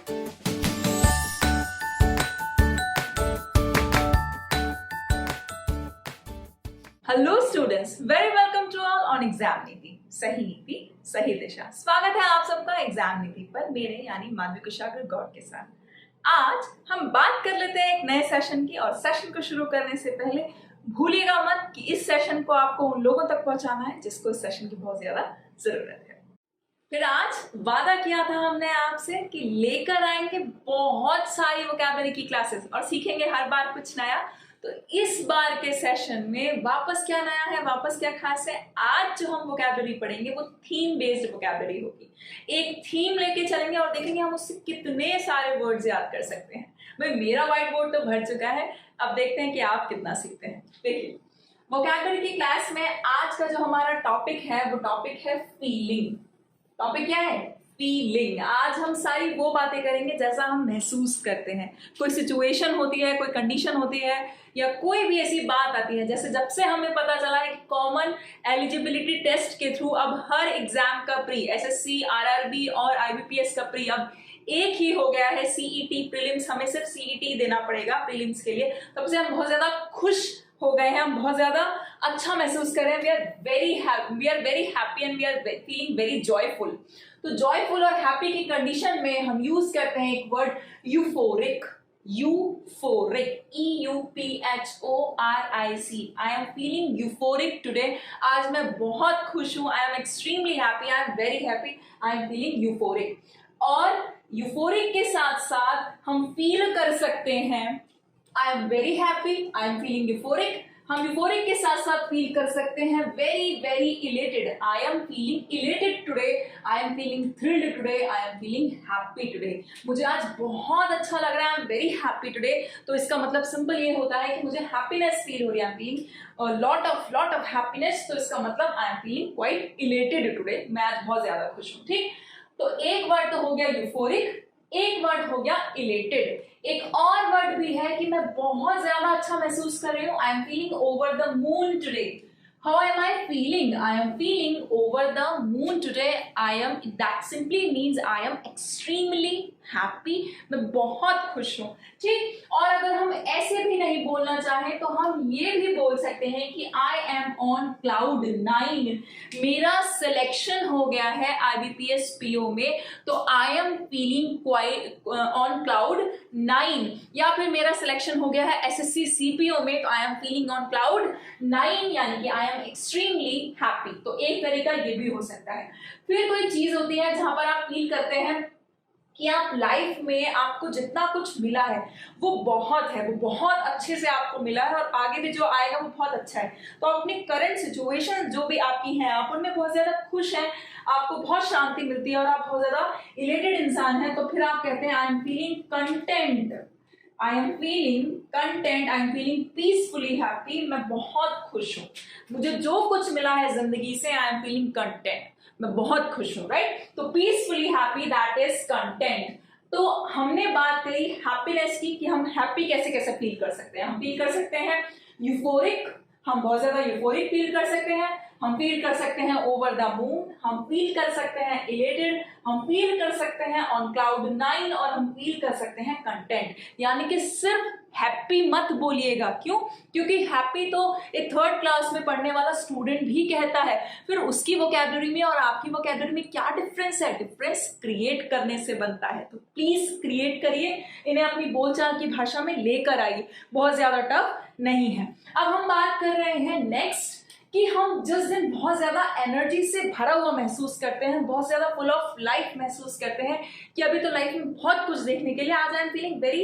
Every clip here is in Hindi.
Hello students, very welcome to all on exam Niti. सही नीति सही दिशा। स्वागत है आप सबका एग्जाम नीति पर मेरे यानी माधवी कुशागर गौड़ के साथ। आज हम बात कर लेते हैं एक नए सेशन की, और सेशन को शुरू करने से पहले भूलिएगा मत कि इस सेशन को आपको उन लोगों तक पहुंचाना है जिसको इस सेशन की बहुत ज्यादा जरूरत है। फिर आज वादा किया था हमने आपसे कि लेकर आएंगे बहुत सारी वोकैबुलरी की क्लासेस और सीखेंगे हर बार कुछ नया। तो इस बार के सेशन में वापस क्या नया है, वापस क्या खास है, आज जो हम वोकैबुलरी पढ़ेंगे वो थीम बेस्ड वोकैबुलरी होगी। एक थीम लेके चलेंगे और देखेंगे हम उससे कितने सारे वर्ड्स याद कर सकते हैं। भाई मेरा व्हाइट बोर्ड तो भर चुका है, अब देखते हैं कि आप कितना सीखते हैं। देखिए वोकैबुलरी की क्लास में आज का जो हमारा टॉपिक है वो टॉपिक है फीलिंग। टॉपिक क्या है? फीलिंग। आज हम सारी वो बातें करेंगे जैसा हम महसूस करते हैं। कोई सिचुएशन होती है, कोई कंडीशन होती है, या कोई भी ऐसी बात आती है, जैसे जब से हमें पता चला है कि कॉमन एलिजिबिलिटी टेस्ट के थ्रू अब हर एग्जाम का प्री, एसएससी, आरआरबी और आईबीपीएस का प्री अब एक ही हो गया है, सीईटी प्रीलिम्स। हमें सिर्फ सीईटी देना पड़ेगा प्रीलिम्स के लिए। तब से हम बहुत ज्यादा खुश हो गए हैं, हम बहुत ज्यादा अच्छा महसूस कर रहे हैं। We are very happy and we are feeling very joyful. तो जॉयफुल और हैप्पी की कंडीशन में हम यूज करते हैं एक word euphoric. Euphoric, EUPHORIC। I am feeling euphoric today. आज मैं बहुत खुश हूं। I am extremely happy, I am very happy, I am feeling euphoric. और यूफोरिक के साथ साथ हम फील कर सकते हैं I am very happy, I am feeling euphoric. हम यूफोरिक के साथ साथ फील कर सकते हैं very very elated. I am feeling elated today, I am feeling thrilled today, I am feeling happy today. मुझे आज बहुत अच्छा लग रहा है, I am very happy today. तो इसका मतलब सिंपल ये होता है कि मुझे हैप्पीनेस फील हो रही है, I am feeling lot of happiness. तो इसका मतलब आई am feeling quite elated today. मैं आज बहुत ज्यादा खुश हूँ। ठीक, तो एक वर्ड तो हो गया यूफोरिक, एक वर्ड हो गया इलेटेड। एक और वर्ड भी है कि मैं बहुत ज्यादा अच्छा महसूस कर रही हूँ, आई am feeling over the moon today. How am I feeling? I am feeling over the moon today. That simply means I am extremely happy. मैं बहुत खुश हूँ। ठीक, और अगर हम ऐसे भी नहीं बोलना चाहें तो हम ये भी बोल सकते हैं कि I am on cloud 9. मेरा सिलेक्शन हो गया है IBPS PO में, तो I am feeling quite on cloud 9। या फिर मेरा सिलेक्शन हो गया है SSC CPO में, तो I am feeling on cloud 9, यानी कि I am extremely happy। तो एक तरीका ये भी हो सकता है। फिर कोई चीज होती है जहां पर आप फील करते हैं कि आप लाइफ में आपको जितना कुछ मिला है वो बहुत है, वो बहुत अच्छे से आपको मिला है और आगे भी जो आएगा वो बहुत अच्छा है। तो आप अपनी करंट सिचुएशन जो भी आपकी हैं, आप उनमें बहुत ज्यादा खुश हैं, आपको बहुत शांति मिलती है और आप बहुत ज्यादा इलेटेड इंसान हैं। तो फिर आप कहते हैं I am feeling content, I am feeling content, I am feeling peacefully happy. मैं बहुत खुश हूँ, मुझे जो कुछ मिला है जिंदगी से, आई एम फीलिंग कंटेंट, मैं बहुत खुश हूँ। राइट, तो peacefully happy, that is content. तो हमने बात करी हैप्पीनेस की कि हम हैप्पी कैसे कैसे फील कर सकते हैं। हम फील कर सकते हैं यूफोरिक, हम बहुत ज्यादा यूफोरिक फील कर सकते हैं। हम फील कर सकते हैं ओवर द मून, हम फील कर सकते हैं इलेटेड, हम फील कर सकते हैं ऑन क्लाउड 9 और हम फील कर सकते हैं कंटेंट। यानी कि सिर्फ हैप्पी मत बोलिएगा। क्यों? क्योंकि हैप्पी तो एक थर्ड क्लास में पढ़ने वाला स्टूडेंट भी कहता है। फिर उसकी वोकैबुलरी में और आपकी वोकैबुलरी में क्या डिफरेंस है? डिफरेंस क्रिएट करने से बनता है। तो प्लीज क्रिएट करिए, इन्हें अपनी बोलचाल की भाषा में लेकर आइए, बहुत ज्यादा टफ नहीं है। अब हम बात कर रहे हैं नेक्स्ट कि हम जिस दिन बहुत ज्यादा एनर्जी से भरा हुआ महसूस करते हैं, बहुत ज्यादा फुल ऑफ लाइफ महसूस करते हैं कि अभी तो लाइफ में बहुत कुछ देखने के लिए, आज आई एम फीलिंग वेरी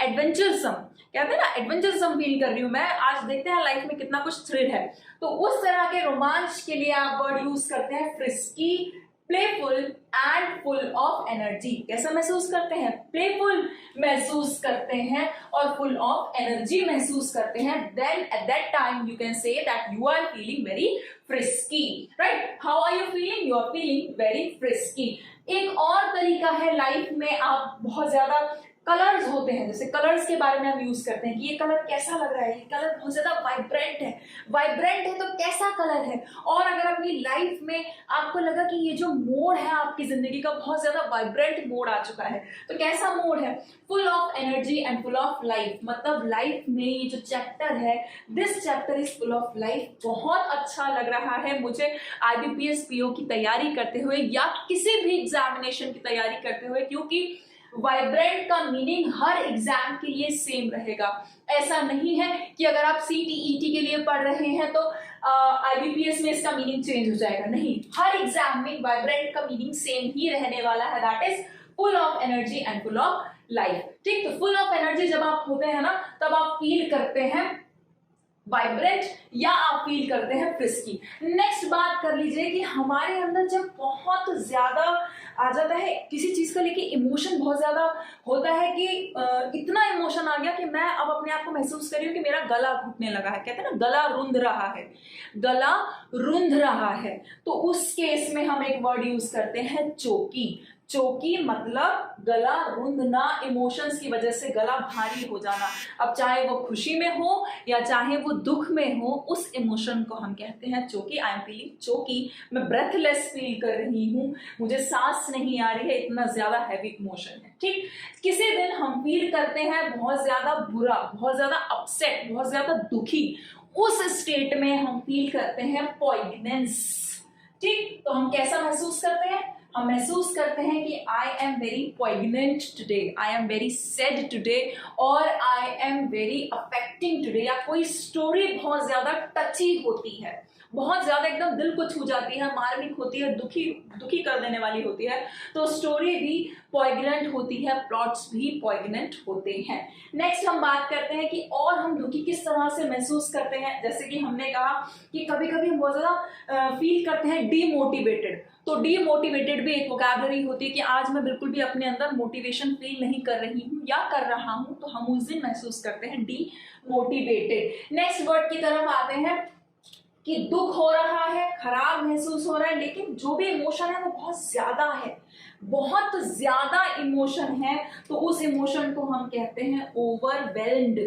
एडवेंचरसम, कहते हैं ना, एडवेंचरसम फील कर रही हूँ मैं, आज देखते हैं लाइफ में कितना कुछ थ्रिल है। तो उस तरह के रोमांच के लिए आप वर्ड यूज करते हैं frisky, playful and full of energy. कैसा महसूस करते हैं? प्लेफुल महसूस करते हैं और फुल ऑफ एनर्जी महसूस करते हैं। Then at that time you can say that you are feeling very frisky. Right, how are you feeling? You are feeling very frisky. एक और तरीका है लाइफ में आप बहुत ज्यादा कलर्स होते हैं, जैसे कलर्स के बारे में हम यूज करते हैं कि ये कलर कैसा लग रहा है, ये कलर बहुत ज्यादा वाइब्रेंट है, वाइब्रेंट है तो कैसा कलर है। और अगर अपनी लाइफ में आपको लगा कि ये जो मोड है आपकी जिंदगी का बहुत ज्यादा वाइब्रेंट मोड आ चुका है, तो कैसा मोड है, full of energy and full of life. मतलब लाइफ में ये जो चैप्टर है, this chapter is full of life, बहुत अच्छा लग रहा है मुझे IBPS PO की तैयारी करते हुए या किसी भी एग्जामिनेशन की तैयारी करते हुए, क्योंकि वाइब्रेंट का मीनिंग हर एग्जाम के लिए सेम रहेगा। ऐसा नहीं है कि अगर आप CTET के लिए पढ़ रहे हैं तो IBPS में इसका मीनिंग चेंज हो जाएगा, नहीं, हर एग्जाम में वाइब्रेंट का मीनिंग सेम ही रहने वाला है, that is full of energy and full of life. ठीक, तो फुल ऑफ एनर्जी जब आप होते हैं ना, तब आप फील करते हैं वाइब्रेंट या आप फील करते हैं फ्रिस्की। नेक्स्ट बात कर लीजिए कि हमारे अंदर जब बहुत ज्यादा आ जाता है किसी चीज का लेके, इमोशन बहुत ज्यादा होता है कि इतना इमोशन आ गया कि मैं अब अपने आप को महसूस कर रही हूँ कि मेरा गला घुटने लगा है, कहते हैं ना गला रुंध रहा है, गला रुंध रहा है, तो उस केस में हम एक वर्ड यूज करते हैं चोकी। चोकी मतलब गला रुंधना, इमोशंस की वजह से गला भारी हो जाना। अब चाहे वो खुशी में हो या चाहे वो दुख में हो, उस इमोशन को हम कहते हैं चोकी। आई एम फीलिंग चोकी, मैं ब्रेथलेस फील कर रही हूँ, मुझे सांस नहीं आ रही है, इतना ज्यादा हैवी इमोशन है। ठीक, किसी दिन हम फील करते हैं बहुत ज्यादा बुरा, बहुत ज्यादा अपसेट, बहुत ज्यादा दुखी, उस स्टेट में हम फील करते हैं पॉइग्नेंस। ठीक, तो हम कैसा महसूस करते हैं, हम महसूस करते हैं कि I am very poignant today, I am very sad today, और I am very affecting today, या कोई स्टोरी बहुत ज्यादा टची होती है, बहुत ज्यादा एकदम दिल को छू जाती है, मार्मिक होती है, दुखी कर देने वाली होती है, तो स्टोरी भी पॉइग्नेंट होती है, प्लॉट्स भी पॉइग्नेंट होते हैं। नेक्स्ट हम बात करते हैं कि और हम दुखी किस तरह से महसूस करते हैं। जैसे कि हमने कहा कि कभी कभी हम बहुत ज्यादा फील करते हैं डीमोटिवेटेड, तो डीमोटिवेटेड भी एक वोकैबुलरी होती है कि आज मैं बिल्कुल भी अपने अंदर मोटिवेशन फील नहीं कर रही हूँ या कर रहा हूँ, तो हम उस दिन महसूस करते हैं डीमोटिवेटेड। नेक्स्ट वर्ड की तरफ आते हैं कि दुख हो रहा है, खराब महसूस हो रहा है, लेकिन जो भी इमोशन है वो बहुत ज्यादा है, बहुत ज्यादा इमोशन है, तो उस इमोशन को हम कहते हैं overwhelmed.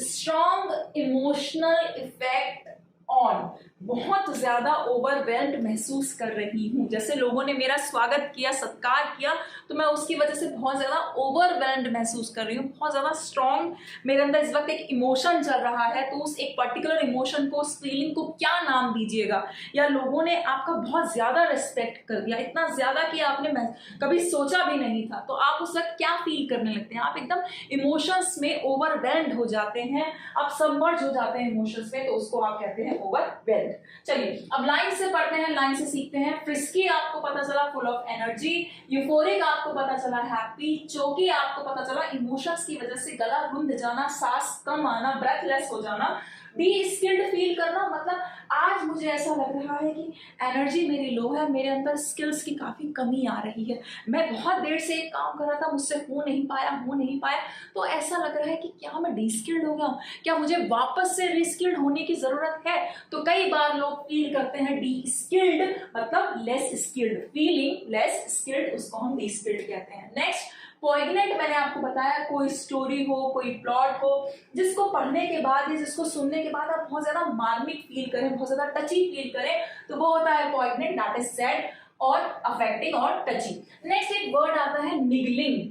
Strong emotional effect on, बहुत ज्यादा ओवरवेल्म्ड महसूस कर रही हूँ। जैसे लोगों ने मेरा स्वागत किया, सत्कार किया, तो मैं उसकी वजह से बहुत ज्यादा ओवरवेल्म्ड महसूस कर रही हूँ, बहुत ज्यादा स्ट्रॉन्ग मेरे अंदर इस वक्त एक इमोशन चल रहा है। तो उस एक पर्टिकुलर इमोशन को, उस फीलिंग को क्या नाम दीजिएगा, या लोगों ने आपका बहुत ज्यादा रिस्पेक्ट कर दिया, इतना ज्यादा कि आपने कभी सोचा भी नहीं था, तो आप उस वक्त क्या फील करने लगते हैं, आप एकदम इमोशंस में ओवरवेल्म्ड हो जाते हैं, आप सबमर्ज हो जाते हैं इमोशंस में, तो उसको आप कहते हैं ओवरवेल्म्ड। चलिए अब लाइन से पढ़ते हैं, लाइन से सीखते हैं। फ्रिस्की आपको पता चला फुल ऑफ एनर्जी, यूफोरिक आपको पता चला हैप्पी, चोकी आपको पता चला इमोशंस की वजह से गला रुंध जाना, सांस कम आना, ब्रेथलेस हो जाना, डी स्किल्ड फील करना, मतलब आज मुझे ऐसा लग रहा है कि एनर्जी मेरी लो है, मेरे अंदर स्किल्स की काफी कमी आ रही है, मैं बहुत देर से एक काम कर रहा था, मुझसे हो नहीं पाया, तो ऐसा लग रहा है कि क्या मैं डी स्किल्ड हो गया हूँ, क्या मुझे वापस से रीस्किल्ड होने की जरूरत है। तो कई बार लोग फील करते हैं डी स्किल्ड, मतलब less skilled, feeling less skilled, उसको हम डी स्किल्ड कहते हैं। नेक्स्ट पॉइग्नेंट, मैंने आपको बताया कोई स्टोरी हो, कोई प्लॉट हो, जिसको पढ़ने के बाद या जिसको सुनने के बाद आप बहुत ज्यादा मार्मिक फील करें, बहुत ज्यादा टची फील करें, तो वो होता है पॉइग्नेंट, दैट इज सैड और अफेक्टिंग और टची। नेक्स्ट एक वर्ड आता है निगलिंग।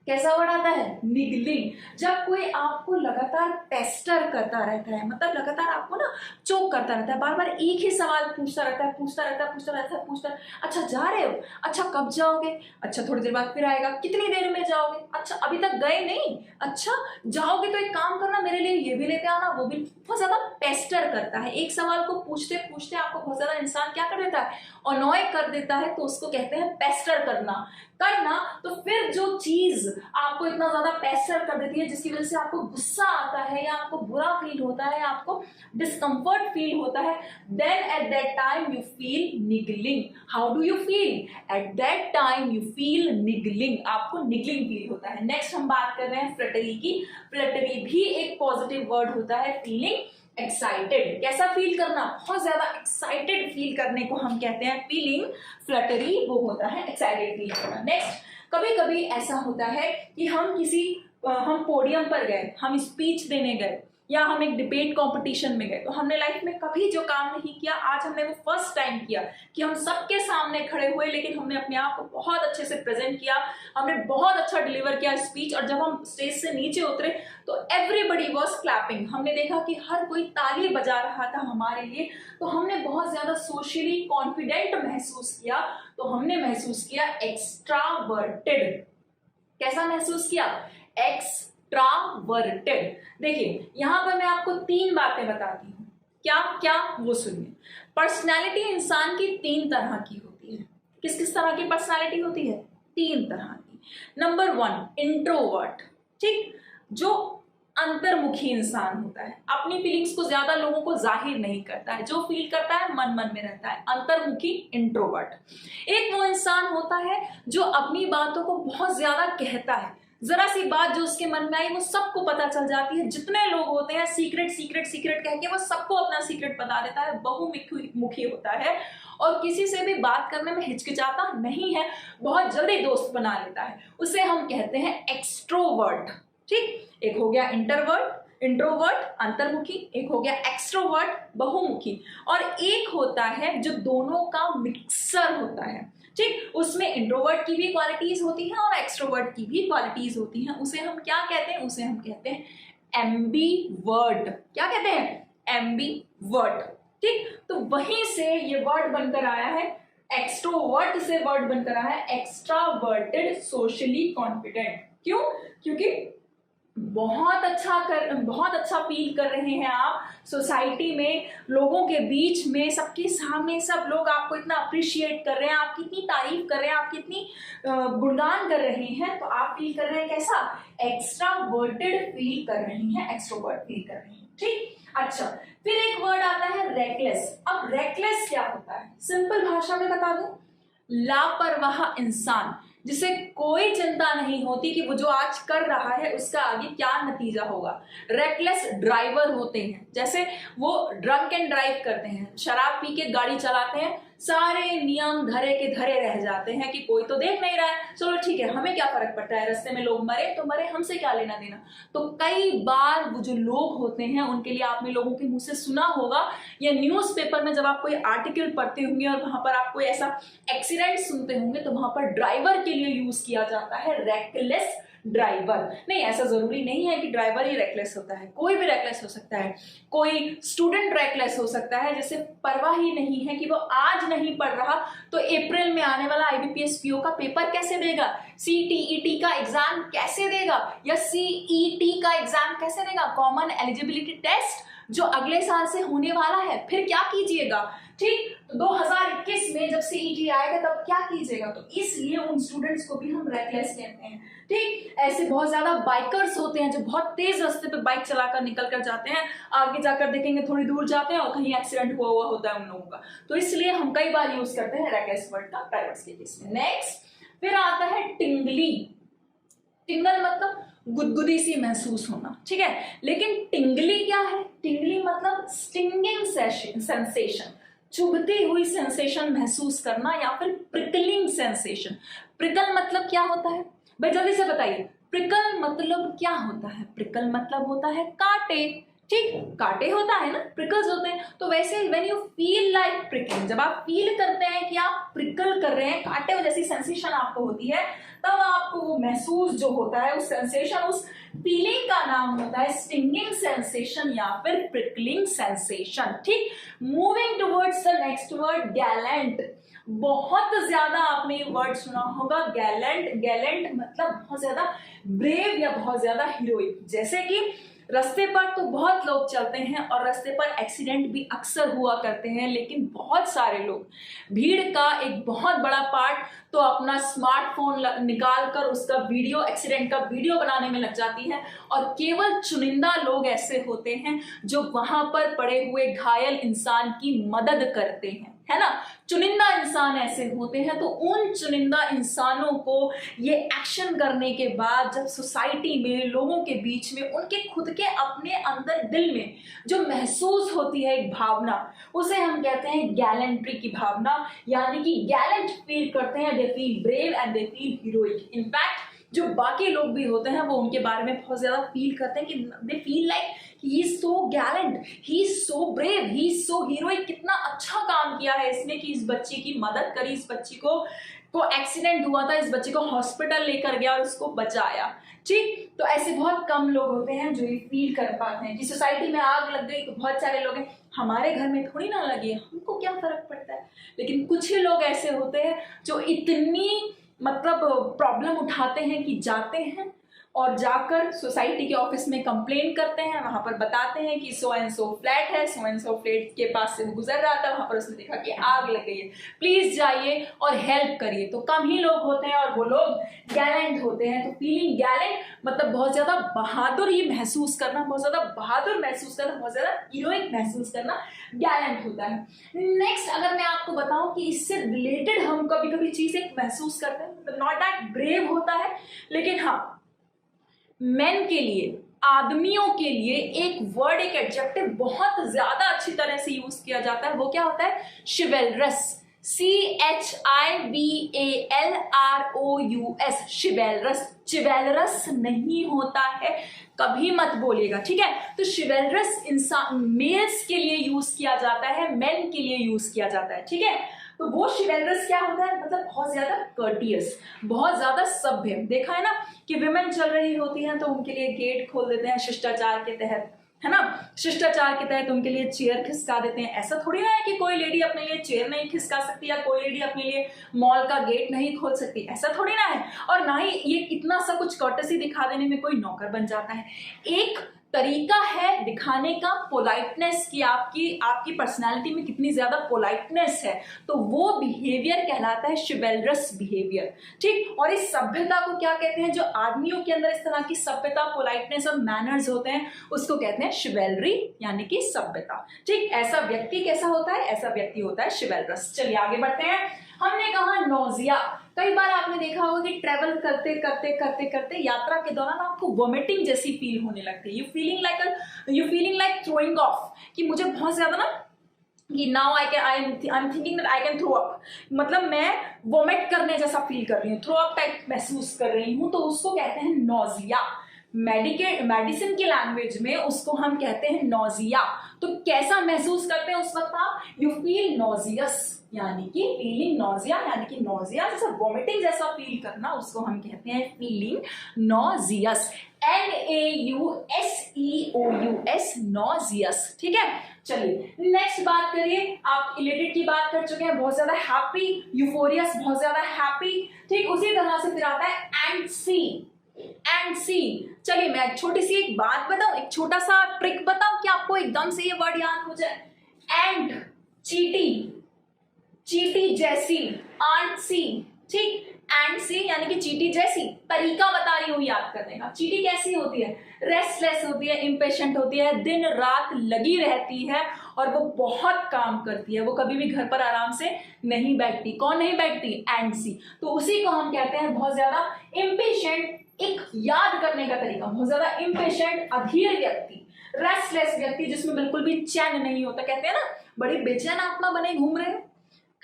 कैसा वर्ड आता है, निगलिंग। जब कोई आपको लगातार पेस्टर करता रहता है, मतलब लगातार आपको ना चोक करता रहता है, बार बार एक ही सवाल पूछता रहता है, अच्छा जा रहे हो, अच्छा कब जाओगे, अच्छा थोड़ी देर बाद फिर आएगा, कितनी देर में जाओगे, अच्छा अभी तक गए नहीं, अच्छा जाओगे तो एक काम करना, मेरे लिए ये भी लेते आना, वो भी, बहुत ज्यादा पेस्टर करता है। एक सवाल को पूछते पूछते आपको बहुत ज्यादा इंसान क्या कर देता है, अनॉय कर देता है, तो उसको कहते हैं पेस्टर करना। तो फिर जो चीज आपको इतना ज्यादा पेस्टर कर देती है, जिसकी वजह से आपको गुस्सा आता है या आपको बुरा फील होता है, आपको डिस्कम्फर्ट फील होता है, then at that time you feel niggling. How do you feel? At that time you feel niggling, आपको निगलिंग फील होता है। नेक्स्ट हम बात कर रहे हैं फ्लटरी की। फ्लटरी भी एक पॉजिटिव वर्ड होता है, फीलिंग एक्साइटेड। कैसा फील करना, बहुत ज्यादा एक्साइटेड फील करने को हम कहते हैं फीलिंग फ्लटरी, वो होता है एक्साइटेड फील करना। नेक्स्ट कभी कभी ऐसा होता है कि हम पोडियम पर गए, हम स्पीच देने गए या हम एक डिबेट कंपटीशन में गए, तो हमने लाइफ में कभी जो काम नहीं किया, आज हमने वो फर्स्ट टाइम किया कि हम सबके सामने खड़े हुए, लेकिन हमने अपने आप को बहुत अच्छे से प्रेजेंट किया, हमने बहुत अच्छा डिलीवर किया स्पीच, और जब हम स्टेज से नीचे उतरे तो एवरीबडी वाज क्लैपिंग। हमने देखा कि हर कोई ताली बजा रहा था हमारे लिए, तो हमने बहुत ज्यादा सोशली कॉन्फिडेंट महसूस किया। तो हमने महसूस किया एक्स्ट्रावर्टेड। कैसा महसूस किया? एक्स्ट्रावर्टेड। देखिए यहां पर मैं आपको 3 बातें बताती हूं, क्या क्या वो सुनिए। पर्सनैलिटी इंसान की 3 तरह की होती है। किस किस तरह की पर्सनैलिटी होती है? 3 तरह की। नंबर 1 इंट्रोवर्ट, ठीक, जो अंतर्मुखी इंसान होता है, अपनी फीलिंग्स को ज्यादा लोगों को जाहिर नहीं करता है, जो फील करता है मन मन में रहता है, अंतर्मुखी इंट्रोवर्ट। एक वो इंसान होता है जो अपनी बातों को बहुत ज्यादा कहता है, जरा सी बात जो उसके मन में आई वो सबको पता चल जाती है। जितने लोग होते हैं सीक्रेट सीक्रेट सीक्रेट कह के वो सबको अपना सीक्रेट बता देता है, बहुमुखी होता है और किसी से भी बात करने में हिचकिचाता नहीं है, बहुत जल्दी दोस्त बना लेता है। उसे हम कहते हैं एक्सट्रोवर्ट। ठीक, एक हो गया इंट्रोवर्ट अंतर्मुखी, एक हो गया एक्सट्रोवर्ट बहुमुखी, और एक होता है जो दोनों का मिक्सर होता है। ठीक, उसमें इंट्रोवर्ट की भी क्वालिटीज होती हैं और एक्सट्रोवर्ट की भी क्वालिटीज होती हैं। उसे हम क्या कहते हैं? उसे हम कहते हैं एम्बीवर्ट। क्या कहते हैं? एम्बीवर्ट। ठीक, तो वहीं से ये वर्ड बनकर आया है, एक्सट्रोवर्ट से वर्ड बनकर आया है एक्स्ट्रावर्टेड सोशली कॉन्फिडेंट। क्यों? क्योंकि बहुत अच्छा फील कर रहे हैं आप सोसाइटी में, लोगों के बीच में, सबके सामने, सब लोग आपको इतना अप्रिशिएट कर रहे हैं, आपकी इतनी तारीफ कर रहे हैं, आपकी इतनी गुणगान कर रहे हैं, तो आप फील कर रहे हैं कैसा? एक्स्ट्रावर्टेड फील कर रही हैं, एक्सट्रोवर्ट फील कर रही हैं। ठीक, अच्छा, फिर एक वर्ड आता है रेकलेस। अब रेकलेस क्या होता है? सिंपल भाषा में बता दूं, लापरवाह इंसान, जिसे कोई चिंता नहीं होती कि वो जो आज कर रहा है उसका आगे क्या नतीजा होगा। रेकलेस ड्राइवर होते हैं, जैसे वो ड्रंक एंड ड्राइव करते हैं, शराब पी के गाड़ी चलाते हैं, सारे नियम धरे के धरे रह जाते हैं कि कोई तो देख नहीं रहा है, चलो ठीक है, हमें क्या फर्क पड़ता है, रास्ते में लोग मरे तो मरे, हमसे क्या लेना देना। तो कई बार वो जो लोग होते हैं उनके लिए आपने लोगों के मुंह से सुना होगा या न्यूज़पेपर में जब आप कोई आर्टिकल पढ़ते होंगे और वहां पर आप कोई ऐसा एक्सीडेंट सुनते होंगे तो वहां पर ड्राइवर के लिए यूज किया जाता है रेकलेस ड्राइवर। नहीं, ऐसा जरूरी नहीं है कि ड्राइवर ही रेकलेस होता है, कोई भी रेकलेस हो सकता है। कोई स्टूडेंट रेकलेस हो सकता है, जैसे परवाह ही नहीं है कि वो आज नहीं पढ़ रहा तो अप्रैल में आने वाला IBPS PO का पेपर कैसे देगा, CTET का एग्जाम कैसे देगा, या CET का एग्जाम कैसे देगा, कॉमन एलिजिबिलिटी टेस्ट जो अगले साल से होने वाला है, फिर क्या कीजिएगा। ठीक, तो 2021 में जब CET आएगा तब क्या कीजिएगा। तो इसलिए उन स्टूडेंट्स को भी हम रेकलेस कहते हैं। ठीक, ऐसे बहुत ज्यादा बाइकर्स होते हैं जो बहुत तेज रास्ते पे बाइक चलाकर निकल कर जाते हैं, आगे जाकर देखेंगे थोड़ी दूर जाते हैं और कहीं एक्सीडेंट हुआ होता है उन लोगों का, तो इसलिए हम कई बार यूज करते हैं रेकलेस वर्ड का ड्राइवर्स के केस में। नेक्स्ट, फिर आता है टिंगली। टिंगल मतलब गुदगुदी सी महसूस होना, ठीक है, लेकिन टिंगली क्या है? टिंगली मतलब स्टिंगिंग सेंसेशन, चुभती हुई सेंसेशन महसूस करना, या फिर प्रिकलिंग सेंसेशन। प्रिकल मतलब क्या होता है भाई, जल्दी से बताइए, प्रिकल मतलब क्या होता है? प्रिकल मतलब होता है कांटे। ठीक, कांटे होता है ना, प्रिकल्स होते हैं। तो वैसे when you feel like prickling, जब आप फील करते हैं कि आप प्रिकल कर रहे हैं, कांटे जैसी सेंसेशन आपको होती है, तब आपको वो महसूस जो होता है, उस सेंसेशन, उस फीलिंग का नाम होता है स्टिंगिंग सेंसेशन या फिर प्रिकलिंग सेंसेशन। ठीक, moving towards the next word, Gallant. बहुत ज्यादा आपने ये वर्ड सुना होगा, गैलेंट। गैलेंट मतलब बहुत ज्यादा ब्रेव या बहुत ज्यादा हीरोइक। जैसे कि रास्ते पर तो बहुत लोग चलते हैं और रास्ते पर एक्सीडेंट भी अक्सर हुआ करते हैं, लेकिन बहुत सारे लोग, भीड़ का एक बहुत बड़ा पार्ट तो अपना स्मार्टफोन निकाल कर उसका वीडियो, एक्सीडेंट का वीडियो बनाने में लग जाती है, और केवल चुनिंदा लोग ऐसे होते हैं जो वहां पर पड़े हुए घायल इंसान की मदद करते हैं। है ना। चुनिंदा इंसान ऐसे होते हैं, तो उन चुनिंदा इंसानों को ये एक्शन करने के बाद जब सोसाइटी में, लोगों के बीच में, उनके खुद के अपने अंदर दिल में जो महसूस होती है एक भावना, उसे हम कहते हैं गैलेंट्री की भावना, यानी कि गैलेंट फील करते हैं, they feel brave and they feel heroic. In fact जो बाकी लोग भी होते हैं वो उनके बारे में बहुत ज्यादा फील करते हैं कि they feel like he is so Gallant, he is so brave, he is so heroic. कितना अच्छा काम किया है इसने कि इस बच्ची की मदद करी, इस बच्ची को एक्सीडेंट हुआ था, इस बच्ची को हॉस्पिटल लेकर गया और उसको बचाया। ठीक, तो ऐसे बहुत कम लोग होते हैं जो ये फील कर पाते हैं कि सोसाइटी में आग लग गई तो बहुत सारे लोग हैं, हमारे घर में थोड़ी ना लगी है, हमको क्या फर्क पड़ता है। लेकिन कुछ ही लोग ऐसे होते हैं जो इतनी प्रॉब्लम उठाते हैं कि जाते हैं और जाकर सोसाइटी के ऑफिस में कंप्लेन करते हैं, वहां पर बताते हैं कि सो एंड सो फ्लैट है, सो एंड सो फ्लैट के पास से वो गुजर रहा था, वहां पर उसने देखा कि आग लग गई है, प्लीज जाइए और हेल्प करिए। तो कम ही लोग होते हैं और वो लोग गैलेंट होते हैं। तो फीलिंग गैलेंट मतलब बहुत ज्यादा बहादुर ही महसूस करना, बहुत ज्यादा बहादुर महसूस करना, बहुत ज्यादा हीरोइक महसूस करना गैलेंट होता है। नेक्स्ट अगर मैं आपको बताऊं कि इससे रिलेटेड हम कभी कभी चीज एक महसूस करते हैं, मतलब नॉट दैट ब्रेव होता है, लेकिन हाँ मेन के लिए, आदमियों के लिए एक वर्ड, एक एडजेक्टिव बहुत ज्यादा अच्छी तरह से यूज किया जाता है। वो क्या होता है? शिवेलरस। CHIVALROUS, शिवेलरस। चिवेलरस नहीं होता है, कभी मत बोलिएगा, ठीक है। तो शिवेलरस इंसान मेल्स के लिए यूज किया जाता है, मेन के लिए यूज किया जाता है, ठीक है। तो वो शिवेलरस क्या होता है? मतलब बहुत ज्यादा कर्टियस, बहुत ज्यादा सभ्य। देखा है ना कि विमेन चल रही होती हैं तो उनके लिए गेट खोल देते हैं शिष्टाचार के तहत, है ना। शिष्टाचार के तहत उनके लिए चेयर खिसका देते हैं। ऐसा थोड़ी ना है कि कोई लेडी अपने लिए चेयर नहीं खिसका सकती या कोई लेडी अपने लिए मॉल का गेट नहीं खोल सकती, ऐसा थोड़ी ना है। और ना ही ये इतना सा कुछ कर्टसी दिखा देने में कोई नौकर बन जाता है। एक तरीका है दिखाने का पोलाइटनेस की, आपकी पर्सनालिटी में कितनी ज्यादा पोलाइटनेस है, तो वो बिहेवियर कहलाता है शिवेलरस बिहेवियर, ठीक। और इस सभ्यता को क्या कहते हैं? जो आदमियों के अंदर इस तरह की सभ्यता, पोलाइटनेस और मैनर्स होते हैं, उसको कहते हैं शिवेलरी, यानी कि सभ्यता, ठीक। ऐसा व्यक्ति कैसा होता है? ऐसा व्यक्ति होता है शिवेलरस। चलिए आगे बढ़ते हैं। हमने कहा नोजिया। कई बार आपने देखा होगा कि ट्रेवल करते करते करते करते यात्रा के दौरान आपको वोमिटिंग जैसी फील होने लगती है। You feeling like throwing off, कि मुझे बहुत ज्यादा ना कि now I am thinking that I can throw up, मतलब मैं वोमिट करने जैसा फील कर रही हूँ, थ्रो अप टाइप महसूस कर रही हूँ, तो उसको कहते हैं नोजिया। मेडिसिन की लैंग्वेज में उसको हम कहते हैं नोजिया। तो कैसा महसूस करते हैं उस वक्त आप? यू फील नोजियस, यानी कि फीलिंग नोजिया, यानी कि नोजिया जैसा वोमिटिंग जैसा फील करना, उसको हम कहते हैं फीलिंग नोजियस। NAUSEOUS, नोजियस, ठीक है। चलिए नेक्स्ट बात करिए। आप इलेटेड की बात कर चुके हैं, बहुत ज्यादा हैप्पी, यूफोरियस, बहुत ज्यादा हैप्पी, ठीक। उसी तरह से फिर आता है एंसी। चलिए मैं एक छोटी सी एक बात बताऊं, एक छोटा सा ट्रिक बताऊं कि आपको एकदम से ये वर्ड याद हो जाए। एंड, चीटी जैसी, आंसी, ठीक। एंड यानी कि चीटी जैसी, तरीका बता रही हूं याद करने का। चीटी कैसी होती है? रेस्टलेस होती है, इम्पेशेंट होती है, दिन रात लगी रहती है और वो बहुत काम करती है, वो कभी भी घर पर आराम से नहीं बैठती। कौन नहीं बैठती? एंसी। तो उसी को हम कहते हैं बहुत ज्यादा इम्पेशेंट, एक याद करने का तरीका, बहुत ज्यादा इम्पेशेंट, अधीर व्यक्ति, रेस्टलेस व्यक्ति जिसमें बिल्कुल भी चैन नहीं होता। कहते हैं ना बड़ी बेचैन आत्मा बने घूम रहे हैं।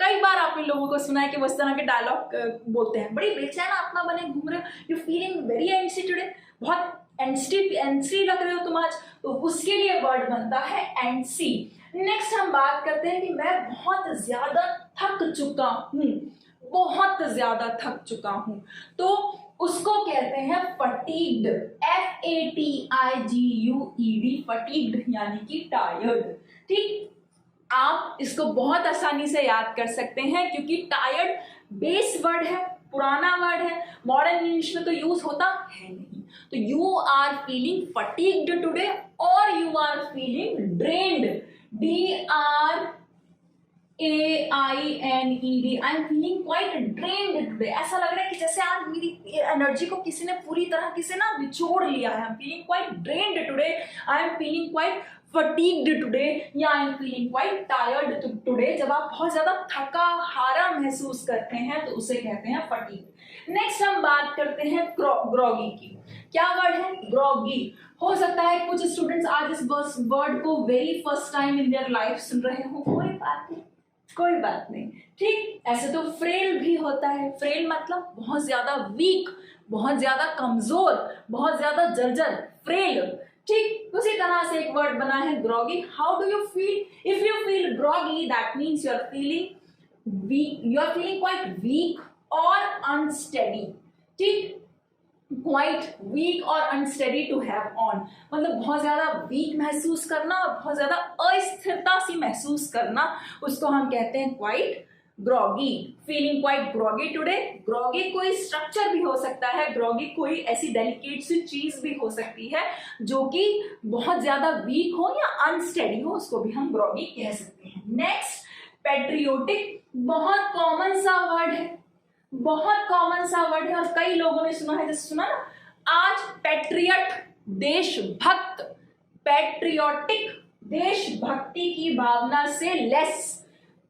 कई बार आपने लोगों को सुना है कि वो इस तरह के डायलॉग बोलते हैं, बड़ी बेचैन आत्मा बने घूम रहे हो, यू फीलिंग वेरी एंसी टुडे, बहुत एंसी लग रहे हो तुम आज, तो उसके लिए वर्ड बनता है एंसी। नेक्स्ट हम बात करते हैं कि मैं बहुत ज्यादा थक चुका हूं, बहुत ज्यादा थक चुका हूं, तो उसको कहते हैं फटीग्ड, FATIGUED, फटीग्ड यानी कि टायर्ड, ठीक। आप इसको बहुत आसानी से याद कर सकते हैं क्योंकि टायर्ड बेस वर्ड है, पुराना वर्ड है, मॉडर्न इंग्लिश में तो यूज होता है नहीं। तो you are feeling fatigued today और you are feeling drained, DRAINED, I am feeling quite drained today. ऐसा लग रहा है कि जैसे आज मेरी एनर्जी को किसी ने पूरी तरह से ना निचोड़ लिया है। I am feeling quite drained today, I am feeling quite fatigued today या I am feeling quite tired today, जब आप बहुत ज्यादा थका हारा महसूस करते हैं तो उसे कहते हैं फटीग। नेक्स्ट हम बात करते हैं ग्रॉगी की। क्या वर्ड है? ग्रॉगी। हो सकता है कुछ स्टूडेंट्स आज इस वर्ड को very first time in their life सुन रहे हो, कोई बात नहीं, कोई बात नहीं, ठीक। ऐसे तो फ्रेल भी होता है। फ्रेल मतलब बहुत ज्यादा वीक, बहुत ज्यादा कमजोर, बहुत ज्यादा जर्जर, फ्रेल, ठीक। उसी तरह से एक वर्ड बना है groggy. How do you feel? If you feel groggy that means you are feeling weak, you are feeling quite weak और अनस्टेडी, ठीक। क्वाइट वीक और अनस्टेडी टू हैव ऑन मतलब बहुत ज्यादा वीक महसूस करना और बहुत ज्यादा अस्थिरता सी महसूस करना, उसको हम कहते हैं quite groggy. Feeling quite groggy today. Groggy कोई स्ट्रक्चर भी हो सकता है, ग्रॉगी कोई ऐसी डेलिकेट सी चीज भी हो सकती है जो कि बहुत ज्यादा वीक हो या अनस्टेडी हो, उसको भी हम ग्रॉगी कह सकते हैं। Next, patriotic. बहुत कॉमन सा वर्ड है, बहुत कॉमन सा वर्ड है और कई लोगों ने सुना है, जैसे सुना ना आज पैट्रियट, देशभक्त, पैट्रियोटिक, देशभक्ति की भावना से लेस,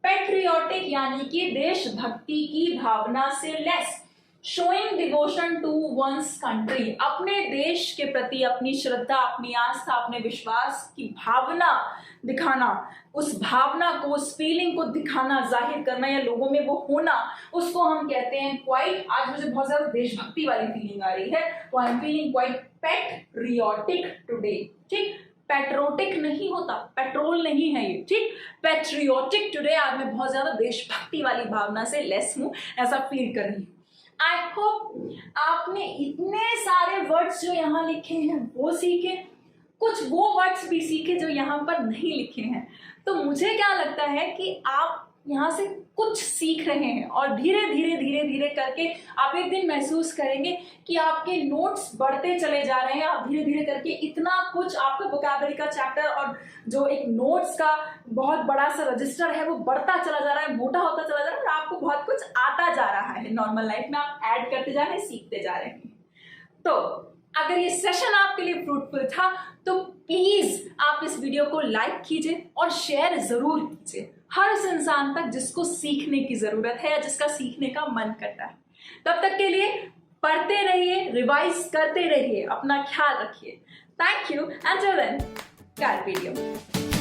पैट्रियोटिक यानी कि देशभक्ति की भावना से less. Showing devotion to one's country, अपने देश के प्रति अपनी श्रद्धा, अपनी आस्था, अपने विश्वास की भावना दिखाना, उस भावना को, उस फीलिंग को दिखाना, जाहिर करना या लोगों में वो होना, उसको हम कहते हैं क्वाइट। आज मुझे बहुत ज्यादा देशभक्ति वाली फीलिंग आ रही है तो आई am feeling quite patriotic today, ठीक। पेट्रोटिक नहीं होता, पेट्रोल नहीं है ये, ठीक। पैट्रियोटिक टुडे, आज मैं बहुत ज्यादा देशभक्ति वाली भावना से लेस हूं, ऐसा फील कर रही हूँ। आई होप आपने इतने सारे वर्ड्स जो यहाँ लिखे हैं वो सीखे, कुछ वो वर्ड्स भी सीखे जो यहाँ पर नहीं लिखे हैं। तो मुझे क्या लगता है कि आप यहाँ से कुछ सीख रहे हैं और धीरे धीरे धीरे धीरे करके आप एक दिन महसूस करेंगे कि आपके नोट्स बढ़ते चले जा रहे हैं। आप धीरे धीरे करके इतना कुछ, आपका वोकैबुलरी का चैप्टर और जो एक नोट्स का बहुत बड़ा सा रजिस्टर है वो बढ़ता चला जा रहा है, मोटा होता चला जा रहा है और आपको बहुत कुछ आता जा रहा है। नॉर्मल लाइफ में आप ऐड करते जा रहे हैं, सीखते जा रहे हैं। तो अगर ये सेशन आपके लिए फ्रूटफुल था तो प्लीज आप इस वीडियो को लाइक कीजिए और शेयर जरूर कीजिए हर उस इंसान तक जिसको सीखने की जरूरत है या जिसका सीखने का मन करता है। तब तक के लिए पढ़ते रहिए, रिवाइज करते रहिए, अपना ख्याल रखिए। Thank you, until then, कार्पेडियम।